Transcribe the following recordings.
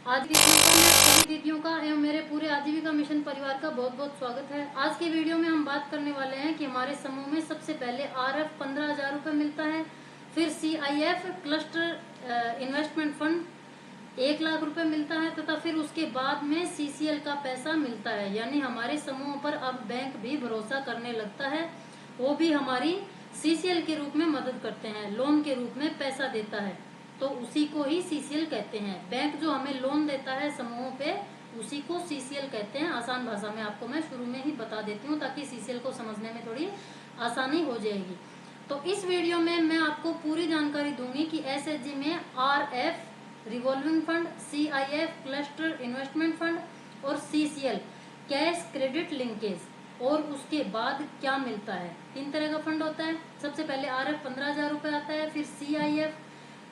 आज की वीडियो में सभी दीदियों का एवं मेरे पूरे आजीविका मिशन परिवार का बहुत बहुत स्वागत है। आज की वीडियो में हम बात करने वाले हैं कि हमारे समूह में सबसे पहले RF 15,000 रुपये मिलता है, फिर CIF cluster investment fund 1 lakh रुपए मिलता है तथा फिर उसके बाद में CCL का पैसा मिलता है। यानी हमारे समूह पर अब बैंक भी भरोसा करने लगता है, वो भी हमारी CCL के रूप में मदद करते हैं, लोन के रूप में पैसा देता है, तो उसी को ही CCL कहते हैं। बैंक जो हमें लोन देता है समूहों पे, उसी को CCL कहते हैं। आसान भाषा में आपको मैं शुरू में ही बता देती हूँ ताकि CCL को समझने में थोड़ी आसानी हो जाएगी। तो इस वीडियो में मैं आपको पूरी जानकारी दूंगी कि SHG में RF revolving fund, CIF cluster investment fund और CCL कैश क्रेडिट लिंकेज और उसके बाद क्या मिलता है। 3 तरह का फंड होता है। सबसे पहले RF 15,000 रुपये आता है, फिर CIF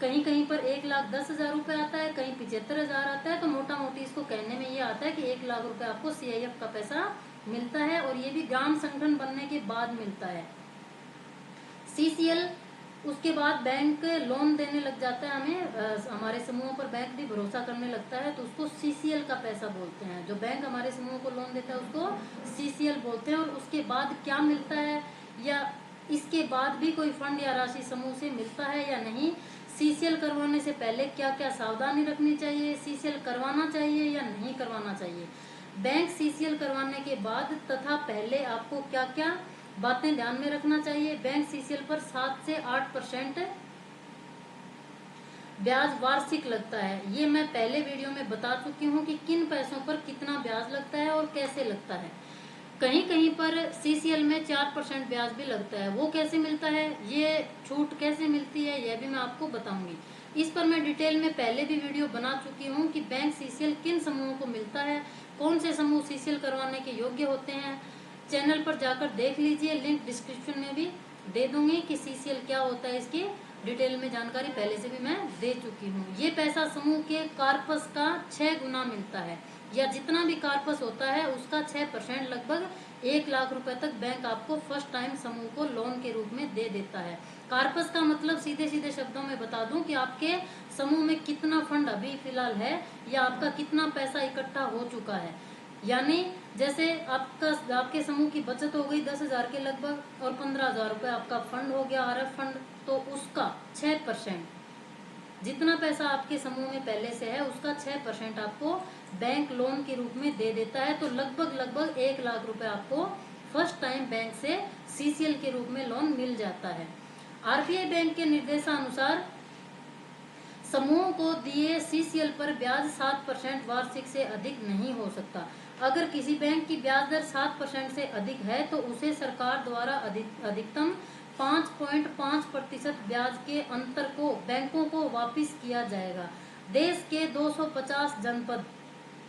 कहीं कहीं पर 1,10,000 रुपये आता है, कहीं 75,000 आता है। तो मोटा मोटी इसको कहने में ये आता है कि 1 लाख रुपए आपको CIF का पैसा मिलता है और ये भी ग्राम संगठन बनने के बाद मिलता है। CCL उसके बाद बैंक लोन देने लग जाता है हमें, हमारे समूहों पर बैंक भी भरोसा करने लगता है, तो उसको CCL का पैसा बोलते हैं। जो बैंक हमारे समूह को लोन देता है उसको CCL बोलते हैं। और उसके बाद क्या मिलता है या इसके बाद भी कोई फंड या राशि समूह से मिलता है या नहीं, CCL करवाने से पहले क्या क्या सावधानी रखनी चाहिए, CCL करवाना चाहिए या नहीं करवाना चाहिए, बैंक CCL करवाने के बाद तथा पहले आपको क्या क्या बातें ध्यान में रखना चाहिए। बैंक CCL पर 7 से 8% ब्याज वार्षिक लगता है। ये मैं पहले वीडियो में बता चुकी हूँ कि किन पैसों पर कितना ब्याज लगता है और कैसे लगता है। कहीं कहीं पर CCL में 4% ब्याज भी लगता है। वो कैसे मिलता है, ये छूट कैसे मिलती है, यह भी मैं आपको बताऊंगी। इस पर मैं डिटेल में पहले भी वीडियो बना चुकी हूँ कि बैंक CCL किन समूहों को मिलता है, कौन से समूह CCL करवाने के योग्य होते हैं। चैनल पर जाकर देख लीजिए, लिंक डिस्क्रिप्शन में भी दे दूंगी कि CCL क्या होता है। इसकी डिटेल में जानकारी पहले से भी मैं दे चुकी हूँ। ये पैसा समूह के कार्पस का 6 गुना मिलता है, या जितना भी कार्पस होता है उसका 6% लगभग 1 लाख रुपए तक बैंक आपको फर्स्ट टाइम समूह को लोन के रूप में दे देता है। कार्पस का मतलब सीधे सीधे शब्दों में बता दूं कि आपके समूह में कितना फंड अभी फिलहाल है या आपका कितना पैसा इकट्ठा हो चुका है। यानी जैसे आपके समूह की बचत हो गई 10,000 के लगभग और 15,000 रुपए आपका फंड हो गया RF फंड, तो उसका 6%, जितना पैसा आपके समूह में पहले से है उसका 6% आपको बैंक लोन के रूप में दे देता है। तो लगभग 1 लाख रुपए आपको फर्स्ट टाइम बैंक से CCL के रूप में लोन मिल जाता है। RBI बैंक के निर्देशानुसार समूह को दिए CCL पर ब्याज 7% वार्षिक से अधिक नहीं हो सकता। अगर किसी बैंक की ब्याज दर 7% से अधिक है तो उसे सरकार द्वारा अधिकतम 5.5% ब्याज के अंतर को बैंकों को वापस किया जाएगा। देश के 250 जनपद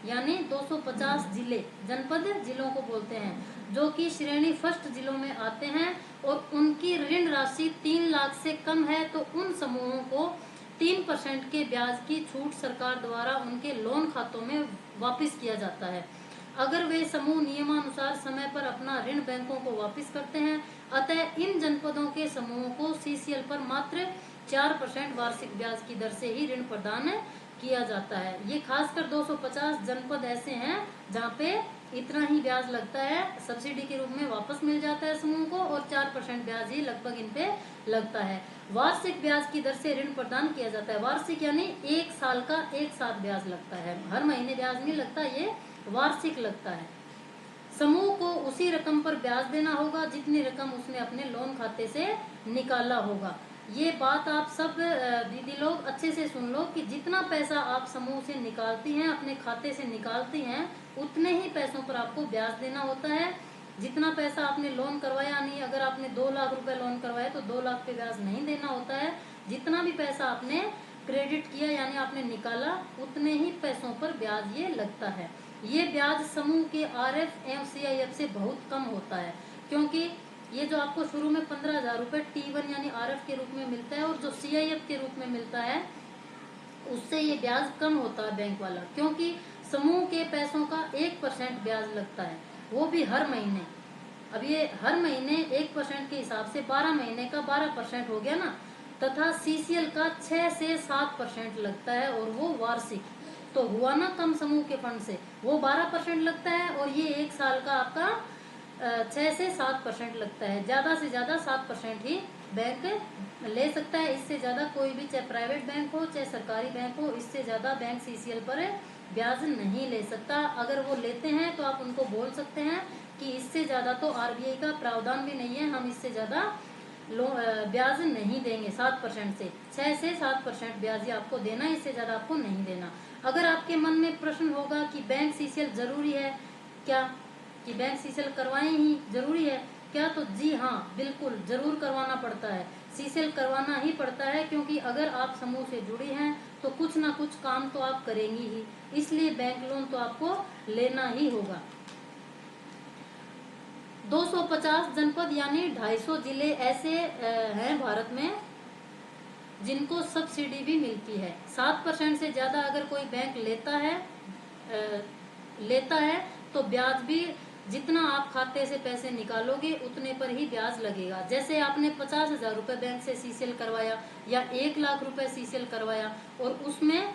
यानी 250 जनपद जिलों को बोलते हैं, जो कि श्रेणी फर्स्ट जिलों में आते हैं और उनकी ऋण राशि 3 लाख से कम है, तो उन समूहों को 3% के ब्याज की छूट सरकार द्वारा उनके लोन खातों में वापस किया जाता है, अगर वे समूह नियमानुसार समय पर अपना ऋण बैंकों को वापस करते हैं। अतः इन जनपदों के समूहों को CCL पर मात्र 4% वार्षिक ब्याज की दर से ही ऋण प्रदान किया जाता है। ये खासकर 250 जनपद ऐसे हैं जहाँ पे इतना ही ब्याज लगता है, सब्सिडी के रूप में वापस मिल जाता है समूह को, और 4% ब्याज ही लगभग इन पे लगता है। वार्षिक ब्याज की दर से ऋण प्रदान किया जाता है। वार्षिक यानी 1 साल का एक साथ ब्याज लगता है, हर महीने ब्याज नहीं लगता, ये वार्षिक लगता है। समूह को उसी रकम पर ब्याज देना होगा जितनी रकम उसने अपने लोन खाते से निकाला होगा। ये बात आप सब दीदी लोग अच्छे से सुन लो कि जितना पैसा आप समूह से निकालती हैं, अपने खाते से निकालती हैं, उतने ही पैसों पर आपको ब्याज देना होता है। जितना पैसा आपने लोन करवाया, नहीं अगर आपने 2 लाख रुपए लोन करवाया तो 2 लाख पे ब्याज नहीं देना होता है। जितना भी पैसा आपने क्रेडिट किया यानी आपने निकाला, उतने ही पैसों पर ब्याज ये लगता है। ये ब्याज समूह के RF एवं CIF से बहुत कम होता है, क्योंकि ये जो आपको शुरू में 15,000 रुपए T1 यानी RF के रूप में मिलता है और जो CIF के रूप में मिलता है उससे ये ब्याज कम होता है बैंक वाला, क्योंकि समूह के पैसों का 1% ब्याज लगता है, वो भी हर महीने। अब ये हर महीने 1% के हिसाब से 12 महीने का 12% हो गया ना, तथा CCL का 6 से 7% लगता है और वो वार्षिक। तो हुआ ना कम समूह के फंड से, वो 12% लगता है, और ये 1 साल का आपका 6 से 7% लगता है। ज्यादा से ज्यादा 7% ही बैंक ले सकता है, इससे ज्यादा कोई भी, चाहे प्राइवेट बैंक हो चाहे सरकारी बैंक हो, इससे ज्यादा बैंक सीसीएल पर ब्याज नहीं ले सकता। अगर वो लेते हैं तो आप उनको बोल सकते हैं कि इससे ज्यादा तो आरबीआई का प्रावधान भी नहीं है, हम इससे ज्यादा ब्याज नहीं देंगे। 7% से 6 से 7% ब्याज ही आपको देना है, इससे ज्यादा आपको नहीं देना। अगर आपके मन में प्रश्न होगा कि बैंक सीसीएल जरूरी है क्या, कि बैंक सीसीएल करवाएं ही जरूरी है क्या, तो जी हाँ, बिल्कुल जरूर करवाना पड़ता है, सीसीएल करवाना ही पड़ता है, क्योंकि अगर आप समूह से जुड़ी हैं तो कुछ ना कुछ काम तो आप करेंगी ही, इसलिए बैंक लोन तो आपको लेना ही होगा। 250 जनपद यानी 250 जिले ऐसे हैं भारत में जिनको सब्सिडी भी मिलती है। 7% से ज्यादा अगर कोई बैंक लेता है तो ब्याज भी, जितना आप खाते से पैसे निकालोगे उतने पर ही ब्याज लगेगा। जैसे आपने 50,000 रुपए बैंक से सीसीएल करवाया या 1,00,000 रुपए सीसीएल करवाया, और उसमें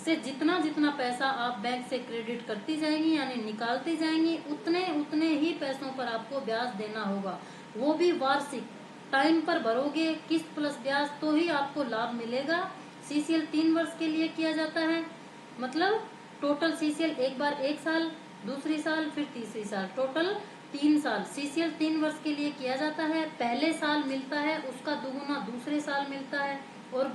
से जितना जितना पैसा आप बैंक से क्रेडिट करती जाएंगी यानी निकालती जाएंगी, उतने उतने ही पैसों पर आपको ब्याज देना होगा, वो भी वार्षिक। टाइम पर भरोगे किस्त प्लस ब्याज तो ही आपको लाभ मिलेगा। सीसीएल 3 वर्ष के लिए किया जाता है, मतलब टोटल सीसीएल एक बार 1 साल, दूसरी साल, फिर तीसरी साल, टोटल 3 साल। सीसीएल 3 वर्ष के लिए किया जाता है। पहले साल मिलता है उसका दुगुना दूसरे साल मिलता है, और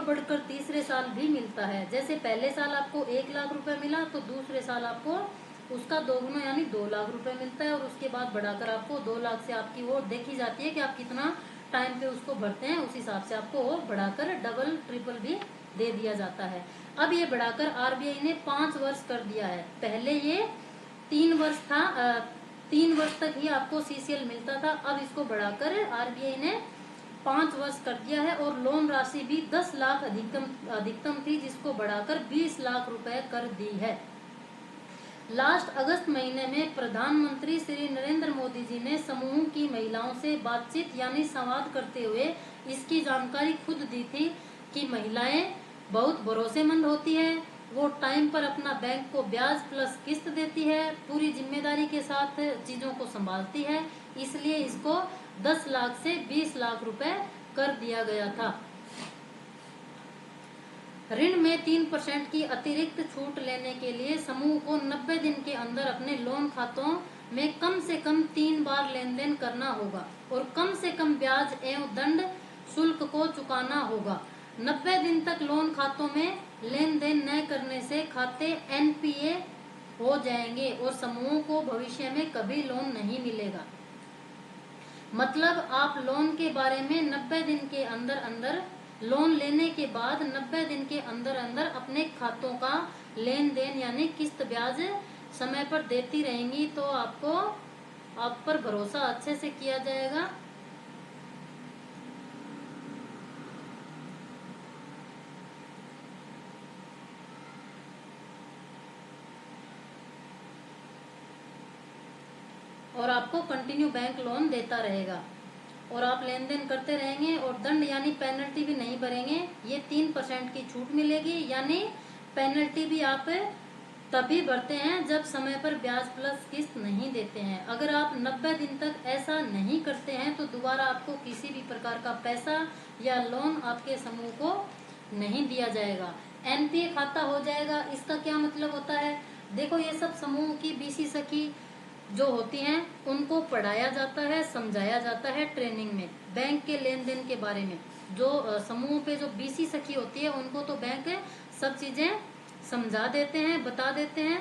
बढ़कर तीसरे साल भी मिलता है। जैसे पहले साल आपको 1,00,000 रुपए मिला तो दूसरे साल आपको उसका दोगुना यानी 2,00,000 रुपए मिलता है, और उसके बाद बढ़ाकर आपको 2,00,000 से आपकी वो देखी जाती है कि आप कितना टाइम पे उसको भरते हैं, उस हिसाब से आपको वो बढ़ाकर डबल ट्रिपल भी दे दिया जाता है। अब ये बढ़ाकर आरबीआई ने 5 वर्ष कर दिया है, पहले ये 3 वर्ष था, 3 वर्ष तक ही आपको सीसीएल मिलता था, अब इसको बढ़ाकर आरबीआई ने 5 वर्ष कर दिया है। और लोन राशि भी 10 लाख अधिकतम थी, जिसको बढ़ाकर 20 लाख रुपए कर दी है। लास्ट अगस्त महीने में प्रधानमंत्री श्री नरेंद्र मोदी जी ने समूह की महिलाओं से बातचीत यानी संवाद करते हुए इसकी जानकारी खुद दी थी कि महिलाएं बहुत भरोसेमंद होती है, वो टाइम पर अपना बैंक को ब्याज प्लस किस्त देती है, पूरी जिम्मेदारी के साथ चीजों को संभालती है, इसलिए इसको 10 लाख से 20 लाख रुपए कर दिया गया था। ऋण में 3% की अतिरिक्त छूट लेने के लिए समूह को 90 दिन के अंदर अपने लोन खातों में कम से कम 3 बार लेन देन करना होगा, और कम से कम ब्याज एवं दंड शुल्क को चुकाना होगा। 90 दिन तक लोन खातों में लेन देन न करने से खाते एनपीए हो जाएंगे और समूह को भविष्य में कभी लोन नहीं मिलेगा। मतलब आप लोन के बारे में 90 दिन के अंदर अंदर, लोन लेने के बाद 90 दिन के अंदर अंदर अपने खातों का लेन देन यानी किस्त ब्याज समय पर देती रहेंगी, तो आपको आप पर भरोसा अच्छे से किया जाएगा। और आपको कंटिन्यू बैंक लोन देता रहेगा, और आप लेन देन करते रहेंगे, और दंड यानी पेनल्टी भी नहीं भरेंगे। ये 3% की छूट मिलेगी, यानी पेनल्टी भी आप तभी भरते हैं जब समय पर ब्याज प्लस किस्त नहीं देते हैं। अगर आप 90 दिन तक ऐसा नहीं करते हैं तो दोबारा आपको किसी भी प्रकार का पैसा या लोन आपके समूह को नहीं दिया जाएगा, एनपीए खाता हो जाएगा। इसका क्या मतलब होता है, देखो ये सब समूह की बीसी सखी जो होती हैं उनको पढ़ाया जाता है, समझाया जाता है ट्रेनिंग में, बैंक के लेन देन के बारे में। जो समूह पे जो बीसी सखी होती है उनको तो बैंक सब चीजें समझा देते हैं, बता देते हैं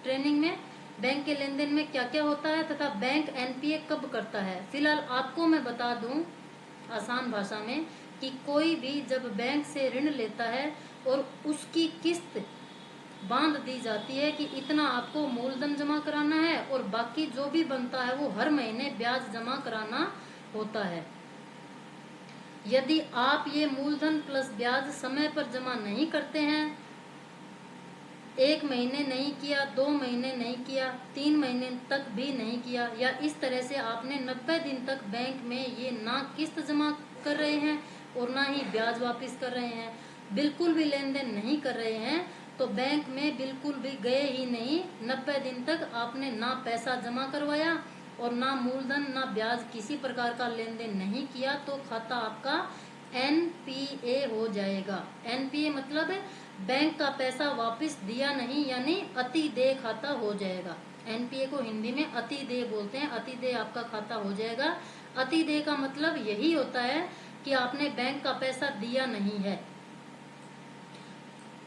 ट्रेनिंग में, बैंक के लेन देन में क्या क्या होता है तथा बैंक एनपीए कब करता है। फिलहाल आपको मैं बता दूं आसान भाषा में कि कोई भी जब बैंक से ऋण लेता है और उसकी किस्त बांध दी जाती है कि इतना आपको मूलधन जमा कराना है और बाकी जो भी बनता है वो हर महीने ब्याज जमा कराना होता है। यदि आप ये मूलधन प्लस ब्याज समय पर जमा नहीं करते हैं, 1 महीने नहीं किया, 2 महीने नहीं किया, 3 महीने तक भी नहीं किया, या इस तरह से आपने 90 दिन तक बैंक में ये ना किस्त जमा कर रहे हैं और ना ही ब्याज वापस कर रहे हैं, बिल्कुल भी लेन देन नहीं कर रहे हैं तो बैंक में बिल्कुल भी गए ही नहीं। 90 दिन तक आपने ना पैसा जमा करवाया और ना मूलधन ना ब्याज किसी प्रकार का लेन देन नहीं किया तो खाता आपका एनपीए हो जाएगा। एनपीए मतलब बैंक का पैसा वापस दिया नहीं, यानी अतिदेय खाता हो जाएगा। एनपीए को हिंदी में अतिदेय बोलते हैं। अतिदेय आपका खाता हो जाएगा। अतिदेय का मतलब यही होता है कि आपने बैंक का पैसा दिया नहीं है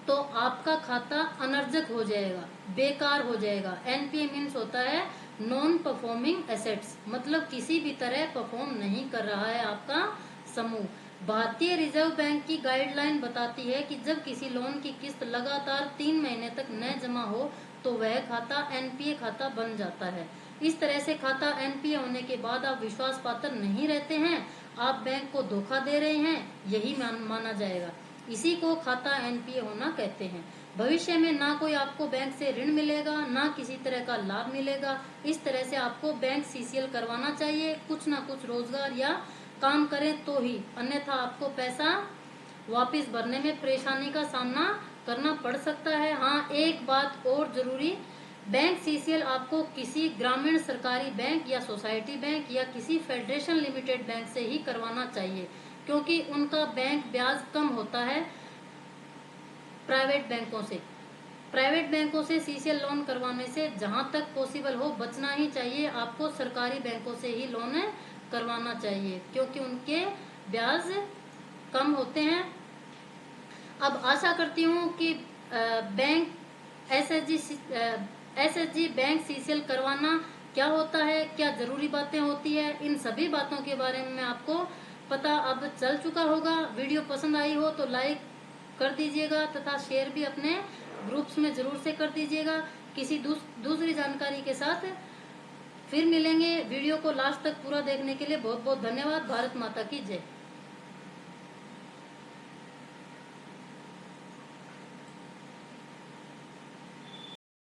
तो आपका खाता अनर्जक हो जाएगा, बेकार हो जाएगा। एनपीए मीन्स होता है नॉन परफॉर्मिंग एसेट्स, मतलब किसी भी तरह परफॉर्म नहीं कर रहा है आपका समूह। भारतीय रिजर्व बैंक की गाइडलाइन बताती है कि जब किसी लोन की किस्त लगातार 3 महीने तक न जमा हो तो वह खाता एनपीए खाता बन जाता है। इस तरह से खाता एनपीए होने के बाद आप विश्वास पात्र नहीं रहते हैं, आप बैंक को धोखा दे रहे हैं, यही माना जाएगा। इसी को खाता एनपीए होना कहते हैं। भविष्य में ना कोई आपको बैंक से ऋण मिलेगा, ना किसी तरह का लाभ मिलेगा। इस तरह से आपको बैंक सीसीएल करवाना चाहिए। कुछ ना कुछ रोजगार या काम करें तो ही, अन्यथा आपको पैसा वापस भरने में परेशानी का सामना करना पड़ सकता है। हाँ, एक बात और जरूरी, बैंक सीसीएल आपको किसी ग्रामीण सरकारी बैंक या सोसाइटी बैंक या किसी फेडरेशन लिमिटेड बैंक से ही करवाना चाहिए, क्योंकि उनका बैंक ब्याज कम होता है प्राइवेट बैंकों से। प्राइवेट बैंकों से सीसीएल लोन करवाने से जहां तक पॉसिबल हो बचना ही चाहिए। आपको सरकारी बैंकों से ही लोन करवाना चाहिए, क्योंकि उनके ब्याज कम होते हैं। अब आशा करती हूँ कि बैंक एसएचजी बैंक सीसीएल करवाना क्या होता है, क्या जरूरी बातें होती है, इन सभी बातों के बारे में आपको पता अब चल चुका होगा। वीडियो पसंद आई हो तो लाइक कर दीजिएगा तथा शेयर भी अपने ग्रुप्स में जरूर से कर दीजिएगा। किसी दूसरी जानकारी के साथ फिर मिलेंगे। वीडियो को लास्ट तक पूरा देखने के लिए बहुत बहुत धन्यवाद। भारत माता की जय।